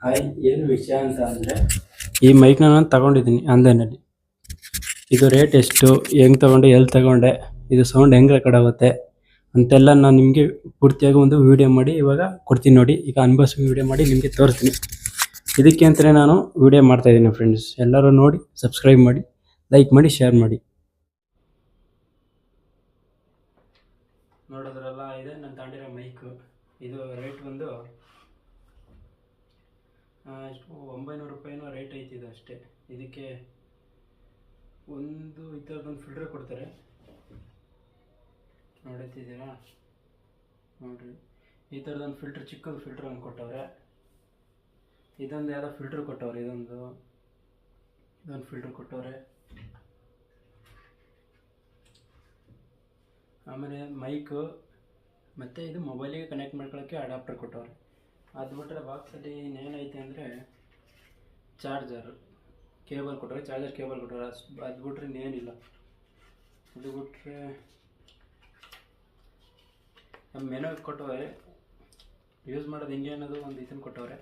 Hi, ಏನು ವಿಷಯ ಅಂತ ಅಂದರೆ ಈ ಮೈಕ್ನ ನಾನು ತಗೊಂಡಿದ್ದೀನಿ ಆನ್ಲೈನಲ್ಲಿ. ಇದು ರೇಟ್ ಎಷ್ಟು, ಹೆಂಗೆ ತಗೊಂಡೆ, ಎಲ್ಲಿ ತಗೊಂಡೆ, ಇದು ಸೌಂಡ್ ಹೆಂಗೆ ರೆಕಾರ್ಡ್ ಆಗುತ್ತೆ ಅಂತೆಲ್ಲ ನಾನು ನಿಮಗೆ ಪೂರ್ತಿಯಾಗಿ ಒಂದು ವೀಡಿಯೋ ಮಾಡಿ ಇವಾಗ ಕೊಡ್ತೀನಿ ನೋಡಿ. ಈಗ ಅನ್ಬಾಕ್ಸಿಂಗ್ ವೀಡಿಯೋ ಮಾಡಿ ನಿಮಗೆ ತೋರಿಸ್ತೀನಿ. ಇದಕ್ಕೆ ಅಂತಲೇ ನಾನು ವೀಡಿಯೋ ಮಾಡ್ತಾಯಿದ್ದೀನಿ ಫ್ರೆಂಡ್ಸ್. ಎಲ್ಲರೂ ನೋಡಿ, ಸಬ್ಸ್ಕ್ರೈಬ್ ಮಾಡಿ, ಲೈಕ್ ಮಾಡಿ, ಶೇರ್ ಮಾಡಿ. ನೋಡೋದ್ರಲ್ಲ, ಇದೆ ನಾನು ತಗೊಂಡಿರೋ ಮೈಕು. ಇದು ರೇಟ್ ಬಂದು ಎಷ್ಟು 900 ರೂಪಾಯಿನೋ ರೇಟ್ ಐತಿ. ಇದು ಅಷ್ಟೇ. ಇದಕ್ಕೆ ಒಂದು ಈ ಥರದೊಂದು ಫಿಲ್ಟರ್ ಕೊಡ್ತಾರೆ, ನೋಡುತ್ತಿದ್ದೀರಾ? ನೋಡಿರಿ, ಈ ಥರದೊಂದು ಫಿಲ್ಟ್ರ್, ಚಿಕ್ಕದು ಫಿಲ್ಟ್ರ್ ಒಂದು ಕೊಟ್ಟವ್ರೆ. ಇದೊಂದು ಯಾವುದೋ ಫಿಲ್ಟ್ರ್ ಕೊಟ್ಟವ್ರೆ, ಇದೊಂದು ಫಿಲ್ಟ್ರ್ ಕೊಟ್ಟವ್ರೆ. ಆಮೇಲೆ ಮೈಕು, ಮತ್ತು ಇದು ಮೊಬೈಲಿಗೆ ಕನೆಕ್ಟ್ ಮಾಡ್ಕೊಳ್ಳೋಕ್ಕೆ ಅಡಾಪ್ಟರ್ ಕೊಟ್ಟವ್ರೆ. ಅದು ಬಿಟ್ಟರೆ ಬಾಕ್ಸಲ್ಲಿ ಇನ್ನೇನೈತೆ ಅಂದರೆ ಚಾರ್ಜರ್ ಕೇಬಲ್ ಕೊಟ್ಟವ್ರೆ, ಚಾರ್ಜರ್ ಕೇಬಲ್ ಕೊಟ್ಟವ್ರೆ. ಅದು ಬಿಟ್ರೆ ಇನ್ನೇನಿಲ್ಲ. ಅದು ಬಿಟ್ಟರೆ ನಮ್ಮ ಮೆನು ಕೊಟ್ಟವ್ರೆ, ಯೂಸ್ ಮಾಡೋದು ಹೆಂಗೆ ಅನ್ನೋದು ಒಂದು ಇದನ್ನು ಕೊಟ್ಟವ್ರೆ.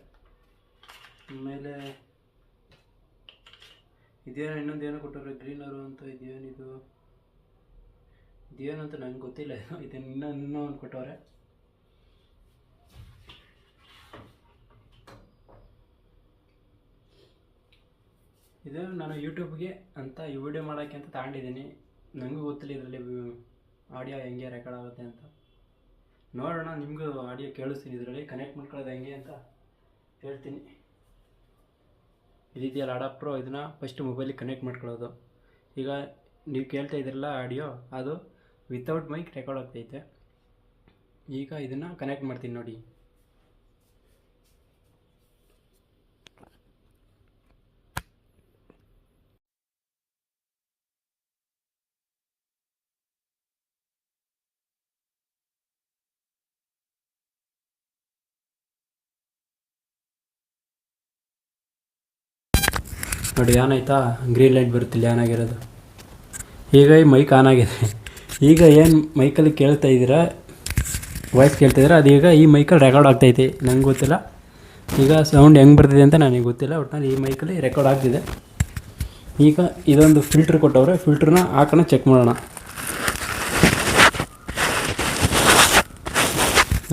ಆಮೇಲೆ ಇದೇನೋ ಇನ್ನೊಂದೇನೋ ಕೊಟ್ಟವ್ರೆ, ಗ್ರೀನರು ಅಂತ. ಇದೇನಿದು ಅಂತ ನಂಗೆ ಗೊತ್ತಿಲ್ಲ. ಇದನ್ನು ಇನ್ನೂ ಒಂದು ಕೊಟ್ಟವ್ರೆ. ಇದು ನಾನು ಯೂಟ್ಯೂಬ್ಗೆ ಅಂತ ಈ ವಿಡಿಯೋ ಮಾಡೋಕ್ಕೆ ಅಂತ ತಗೊಂಡಿದ್ದೀನಿ. ನನಗೂ ಗೊತ್ತಿಲ್ಲ ಇದರಲ್ಲಿ ಆಡಿಯೋ ಹೆಂಗೆ ರೆಕಾರ್ಡ್ ಆಗುತ್ತೆ ಅಂತ. ನೋಡೋಣ, ನಿಮಗೂ ಆಡಿಯೋ ಕೇಳಿಸ್ತೀನಿ. ಇದರಲ್ಲಿ ಕನೆಕ್ಟ್ ಮಾಡ್ಕೊಳ್ಳೋದು ಹೆಂಗೆ ಅಂತ ಹೇಳ್ತೀನಿ. ಇದೆಯಲ್ಲ ಅಡಾಪ್ಟ್ರು, ಇದನ್ನು ಫಸ್ಟ್ ಮೊಬೈಲಿಗೆ ಕನೆಕ್ಟ್ ಮಾಡ್ಕೊಳ್ಳೋದು. ಈಗ ನೀವು ಕೇಳ್ತಾ ಇದ್ದೀರಲ್ಲ ಆಡಿಯೋ, ಅದು ವಿತೌಟ್ ಮೈಕ್ ರೆಕಾರ್ಡ್ ಆಗ್ತೈತೆ. ಈಗ ಇದನ್ನು ಕನೆಕ್ಟ್ ಮಾಡ್ತೀನಿ ನೋಡಿ. ನೋಡಿ, ಆನ್ ಆಯಿತಾ? ಗ್ರೀನ್ ಲೈಟ್ ಬರುತ್ತಿಲ್ಲ, ಆನ್ ಆಗಿರೋದು. ಈಗ ಈ ಮೈಕ್ ಆನ್ ಆಗಿದೆ. ಈಗ ಏನು ಮೈಕಲ್ಲಿ ಕೇಳ್ತಾ ಇದ್ದೀರಾ, ವಾಯ್ಸ್ ಕೇಳ್ತಾ ಇದ್ದೀರಾ, ಅದು ಈಗ ಈ ಮೈಕಲ್ಲಿ ರೆಕಾರ್ಡ್ ಆಗ್ತೈತೆ. ನಂಗೆ ಗೊತ್ತಿಲ್ಲ ಈಗ ಸೌಂಡ್ ಹೆಂಗೆ ಬರ್ತಿದೆ ಅಂತ ನನಗೆ ಗೊತ್ತಿಲ್ಲ. ಒಟ್ಟಿನಲ್ಲಿ ಈ ಮೈಕಲ್ಲಿ ರೆಕಾರ್ಡ್ ಆಗ್ತಿದೆ. ಈಗ ಇದೊಂದು ಫಿಲ್ಟ್ರ್ ಕೊಟ್ಟವ್ರೆ, ಫಿಲ್ಟ್ರನ್ನ ಹಾಕೋಣ, ಚೆಕ್ ಮಾಡೋಣ.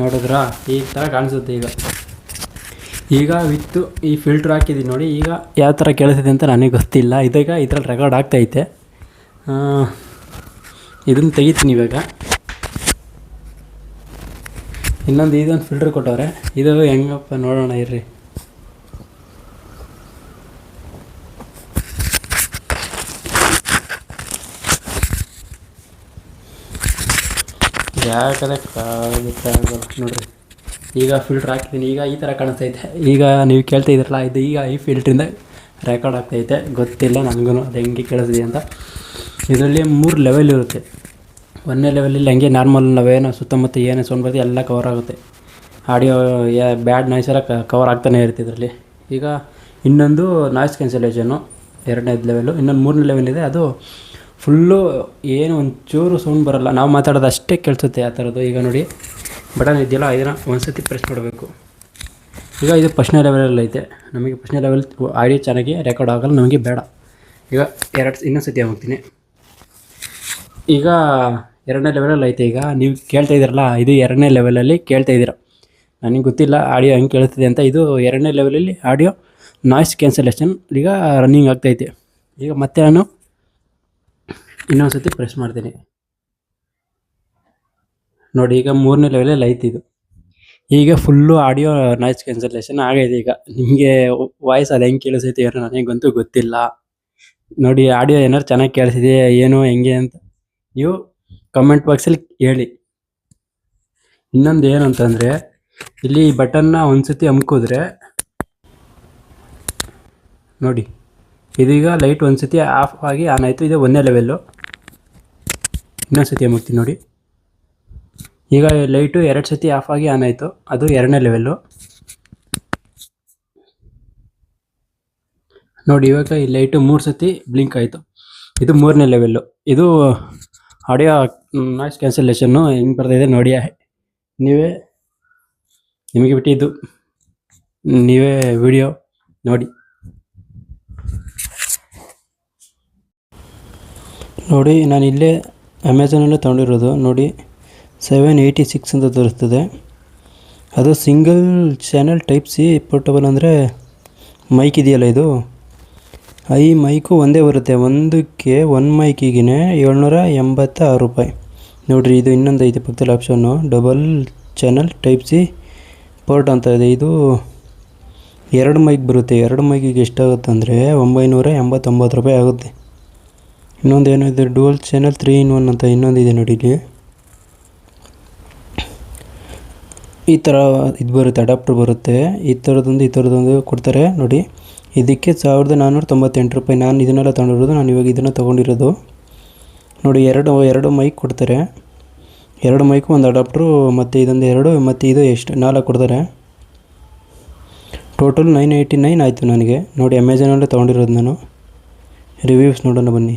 ನೋಡಿದ್ರಾ? ಈ ಥರ ಕಾಣಿಸುತ್ತೆ. ಈಗ ವಿತ್ತು ಈ ಫಿಲ್ಟ್ರ್ ಹಾಕಿದ್ದೀನಿ ನೋಡಿ. ಈಗ ಯಾವ ಥರ ಕೇಳಿಸಿದೆ ಅಂತ ನನಗೆ ಗೊತ್ತಿಲ್ಲ. ಇದೀಗ ಇದರಲ್ಲಿ ರೆಕಾರ್ಡ್ ಆಗ್ತೈತೆ. ಇದನ್ನು ತೆಗಿತೀನಿ ಇವಾಗ. ಇದೊಂದು ಫಿಲ್ಟ್ರ್ ಕೊಟ್ಟವ್ರೆ. ಇದು ಹೆಂಗಪ್ಪ ನೋಡೋಣ ಇರ್ರಿ. ಯಾಕಂದರೆ ನೋಡಿರಿ, ಈಗ ಫಿಲ್ಟ್ರ್ ಹಾಕ್ತೀನಿ. ಈಗ ಈ ಥರ ಕಾಣಿಸ್ತೈತೆ. ಈಗ ನೀವು ಕೇಳ್ತಾ ಇದ್ದೀರಲ್ಲ, ಇದು ಈಗ ಈ ಫಿಲ್ಟ್ರಿಂದ ರೆಕಾರ್ಡ್ ಆಗ್ತೈತೆ. ಗೊತ್ತಿಲ್ಲ ನನಗೂ ಅದು ಹೆಂಗೆ ಕೇಳಿಸ್ದೆ ಅಂತ. ಇದರಲ್ಲಿ 3 ಲೆವೆಲ್ ಇರುತ್ತೆ. 1ನೇ ಲೆವೆಲಲ್ಲಿ ಹಂಗೆ ನಾರ್ಮಲ್ ನಾವೇನೋ ಸುತ್ತಮುತ್ತ ಏನೇ ಸೌಂಡ್ ಬರುತ್ತೆ ಎಲ್ಲ ಕವರ್ ಆಗುತ್ತೆ. ಆಡಿಯೋ ಬ್ಯಾಡ್ ನಾಯ್ಸ್ ಎಲ್ಲ ಕವರ್ ಆಗ್ತಾನೆ ಇರುತ್ತೆ ಇದರಲ್ಲಿ. ಈಗ ಇನ್ನೊಂದು ನಾಯ್ಸ್ ಕ್ಯಾನ್ಸಲೇಷನ್ನು 2ನೇ ಲೆವೆಲು. ಇನ್ನೊಂದು 3ನೇ ಲೆವೆಲ್ ಇದೆ. ಅದು ಫುಲ್ಲು ಏನು ಒಂಚೂರು ಸೌಂಡ್ ಬರೋಲ್ಲ, ನಾವು ಮಾತಾಡೋದು ಅಷ್ಟೇ ಕೇಳಿಸುತ್ತೆ ಆ ಥರದ್ದು. ಈಗ ನೋಡಿ, ಬಟನ್ ಇದೆಯಲ್ಲ, ಇದನ್ನು ಒಂದು ಸತಿ ಪ್ರೆಸ್ ಮಾಡಬೇಕು. ಈಗ ಇದು ಫಸ್ಟ್ನೇ ಲೆವೆಲಲ್ಲಿ ಐತೆ. ನಮಗೆ ಫಸ್ಟ್ನೇ ಲೆವೆಲ್ ಆಡಿಯೋ ಚೆನ್ನಾಗಿ ರೆಕಾರ್ಡ್ ಆಗಲ್ಲ, ನಮಗೆ ಬೇಡ. ಈಗ ಇನ್ನೊಂದು ಸತಿ ಹೋಗ್ತೀನಿ. ಈಗ 2ನೇ ಲೆವೆಲಲ್ಲಿ ಐತೆ. ಈಗ ನೀವು ಕೇಳ್ತಾ ಇದ್ದೀರಲ್ಲ, ಇದು 2ನೇ ಲೆವೆಲಲ್ಲಿ ಕೇಳ್ತಾ ಇದ್ದೀರ. ನನಗೆ ಗೊತ್ತಿಲ್ಲ ಆಡಿಯೋ ಹೆಂಗೆ ಕೇಳ್ತಿದೆ ಅಂತ. ಇದು 2ನೇ ಲೆವೆಲಲ್ಲಿ ಆಡಿಯೋ ನಾಯ್ಸ್ ಕ್ಯಾನ್ಸಲೇಷನ್ ಈಗ ರನ್ನಿಂಗ್ ಆಗ್ತೈತೆ. ಈಗ ಮತ್ತೆ ನಾನು ಇನ್ನೊಂದು ಸತಿ ಪ್ರೆಸ್ ಮಾಡ್ತೀನಿ ನೋಡಿ. ಈಗ 3ನೇ ಲೆವೆಲಲ್ಲಿ ಐತೆ ಇದು. ಈಗ ಫುಲ್ಲು ಆಡಿಯೋ ನಾಯ್ಸ್ ಕ್ಯಾನ್ಸಲೇಷನ್ ಆಗೈತೆ. ಈಗ ನಿಮಗೆ ವಾಯ್ಸ್ ಅದು ಹೆಂಗೆ ಕೇಳಿಸೈತೆ ಏನೋ ನನಗಂತೂ ಗೊತ್ತಿಲ್ಲ. ನೋಡಿ, ಆಡಿಯೋ ಏನಾದ್ರು ಚೆನ್ನಾಗಿ ಕೇಳಿಸಿದೆ ಏನು ಹೆಂಗೆ ಅಂತ ನೀವು ಕಮೆಂಟ್ ಬಾಕ್ಸಲ್ಲಿ ಹೇಳಿ. ಇನ್ನೊಂದು ಏನು ಅಂತಂದರೆ, ಇಲ್ಲಿ ಈ ಬಟನ್ನ ಒಂದು ಸತಿ ಅಮ್ಕಿದ್ರೆ ನೋಡಿ, ಇದೀಗ ಲೈಟ್ ಒಂದು ಸತಿ ಆಫ್ ಆಗಿ ಆನ್ ಆಯಿತು. ಇದು 1ನೇ ಲೆವೆಲ್ಲು. ಇನ್ನೊಂದು ಸತಿ ಅಮ್ಕ್ತೀನಿ ನೋಡಿ. ಈಗ ಲೈಟು 2 ಸತಿ ಆಫ್ ಆಗಿ ಆನ್ ಆಯಿತು. ಅದು 2ನೇ ಲೆವೆಲ್ಲು. ನೋಡಿ, ಇವಾಗ ಈ ಲೈಟು 3 ಸತಿ ಬ್ಲಿಂಕ್ ಆಯಿತು. ಇದು 3ನೇ ಲೆವೆಲ್ಲು. ಇದು ಆಡಿಯೋ ನಾಯ್ಸ್ ಕ್ಯಾನ್ಸಲೇಷನ್ನು ಹೆಂಗೆ ಬರ್ತಾಯಿದೆ ನೋಡಿ. ನಿಮಗೆ ಬಿಟ್ಟಿದ್ದು. ನೀವೇ ವಿಡಿಯೋ ನೋಡಿ. ನೋಡಿ ನಾನು ಇಲ್ಲೇ ಅಮೆಝಾನಲ್ಲೇ ತೊಗೊಂಡಿರೋದು ನೋಡಿ, 786 ಅಂತ ತೋರಿಸ್ತದೆ. ಅದು single channel type C portable, ಅಂದರೆ ಮೈಕ್ ಇದೆಯಲ್ಲ ಇದು, ಈ ಮೈಕು ಒಂದೇ ಬರುತ್ತೆ. ಒಂದು ಮೈಕಿಗೆ 786 ರೂಪಾಯಿ. ನೋಡಿರಿ, ಇದು ಇನ್ನೊಂದು ಐತೆ ಪಕ್ಕದಲ್ಲಿ option, double channel type C port ಅಂತ ಇದೆ. ಇದು 2 ಮೈಕ್ ಬರುತ್ತೆ. 2 ಮೈಕಿಗೆ ಎಷ್ಟಾಗುತ್ತೆ ಅಂದರೆ 989 ರೂಪಾಯಿ ಆಗುತ್ತೆ. ಇನ್ನೊಂದು ಏನೋ ಇದೆ, ಡುವಲ್ ಚಾನಲ್ 3-in-1 ಅಂತ ಇನ್ನೊಂದಿದೆ ನೋಡಿ. ಇಲ್ಲಿ ಈ ಥರ ಇದು ಬರುತ್ತೆ, ಅಡಾಪ್ಟರ್ ಬರುತ್ತೆ. ಈ ಥರದೊಂದು ಕೊಡ್ತಾರೆ ನೋಡಿ. ಇದಕ್ಕೆ 1498 ರೂಪಾಯಿ. ನಾನು ಇದನ್ನೆಲ್ಲ ತೊಗೊಂಡಿರೋದು, ನಾನು ಇವಾಗ ಇದನ್ನು ತೊಗೊಂಡಿರೋದು ನೋಡಿ. ಎರಡು ಮೈಕ್ ಕೊಡ್ತಾರೆ, 2 ಮೈಕು, ಒಂದು ಅಡಾಪ್ಟ್ರು, ಮತ್ತು ಇದೊಂದು 2, ಮತ್ತು ಇದು ಎಷ್ಟು 4 ಕೊಡ್ತಾರೆ. ಟೋಟಲ್ 989 ಆಯಿತು ನನಗೆ ನೋಡಿ. ಅಮೆಝಾನಲ್ಲೇ ತೊಗೊಂಡಿರೋದು ನಾನು. ರಿವ್ಯೂಸ್ ನೋಡೋಣ ಬನ್ನಿ.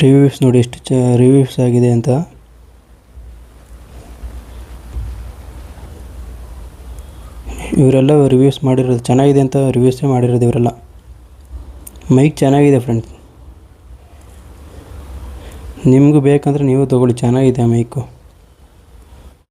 ರಿವ್ಯೂಸ್ ನೋಡಿ ಎಷ್ಟು ರಿವ್ಯೂಸ್ ಆಗಿದೆ ಅಂತ. ಇವರೆಲ್ಲ ರಿವ್ಯೂಸ್ ಮಾಡಿರೋದು ಚೆನ್ನಾಗಿದೆ ಅಂತ ರಿವ್ಯೂಸೇ ಮಾಡಿರೋದು ಇವರೆಲ್ಲ. ಮೈಕ್ ಚೆನ್ನಾಗಿದೆ ಫ್ರೆಂಡ್ಸ್, ನಿಮಗೂ ಬೇಕಂದರೆ ನೀವು ತೊಗೊಳ್ಳಿ, ಚೆನ್ನಾಗಿದೆ ಮೈಕು.